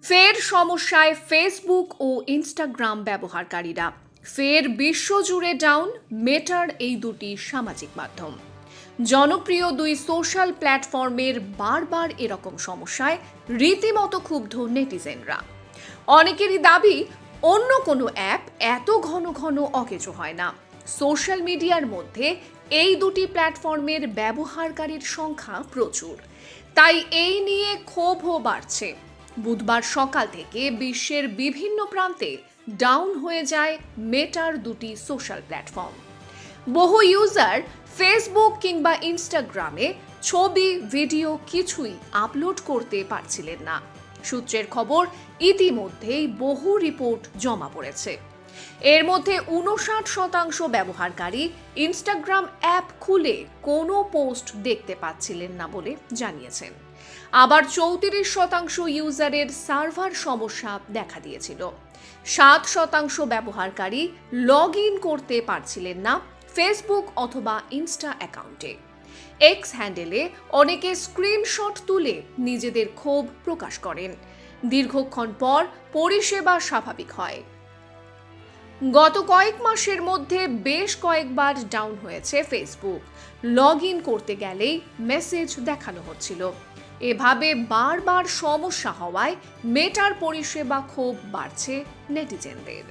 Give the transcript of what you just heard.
ফের সমস্যায় ফেসবুক ও ইনস্টাগ্রাম ব্যবহারকারীরা। ফের বিশ্বজুড়ে ডাউন মেটার এই দুটি সামাজিক মাধ্যম। জনপ্রিয় দুই সোশ্যাল প্ল্যাটফর্মের বারবার এরকম সমস্যায় রীতিমতো ক্ষুব্ধ নেটিজেনরা। অনেকেরই দাবি, অন্য কোনো অ্যাপ এত ঘন ঘন অকেজো হয় না। সোশ্যাল মিডিয়ার মধ্যে এই দুটি প্ল্যাটফর্মের ব্যবহারকারীর সংখ্যা প্রচুর, তাই এই নিয়ে ক্ষোভও বাড়ছে। বুধবার সকাল থেকে বিশ্বের বিভিন্ন প্রান্তে ডাউন হয়ে যায় মেটার দুটি সোশ্যাল প্ল্যাটফর্ম। বহু ইউজার ফেসবুক কিংবা ইনস্টাগ্রামে ছবি ভিডিও কিছুই আপলোড করতে পারছিলেন না। সূত্রের খবর, ইতিমধ্যেই বহু রিপোর্ট জমা পড়েছে। এর মধ্যে 59% ব্যবহারকারী ইনস্টাগ্রাম অ্যাপ খুলে কোনো পোস্ট দেখতে পাচ্ছিলেন না বলে জানিয়েছেন। আবার 34% ইউজারের সার্ভার সমস্যা দেখা দিয়েছিল। 7% ব্যবহারকারী লগ ইন করতে পারছিলেন না ফেসবুক অথবা ইনস্টা অ্যাকাউন্টে। এক্স হ্যান্ডেলে অনেকে স্ক্রিনশট তুলে নিজেদের ক্ষোভ প্রকাশ করেন। দীর্ঘক্ষণ পর পরিষেবা স্বাভাবিক হয়। গত কয়েক মাসের মধ্যে বেশ কয়েকবার ডাউন হয়েছে ফেসবুক। লগ ইন করতে গেলেই মেসেজ দেখানো হচ্ছিল। এভাবে বারবার সমস্যা হওয়ায় মেটার পরিষেবা ক্ষোভ বাড়ছে নেটিজেনদের।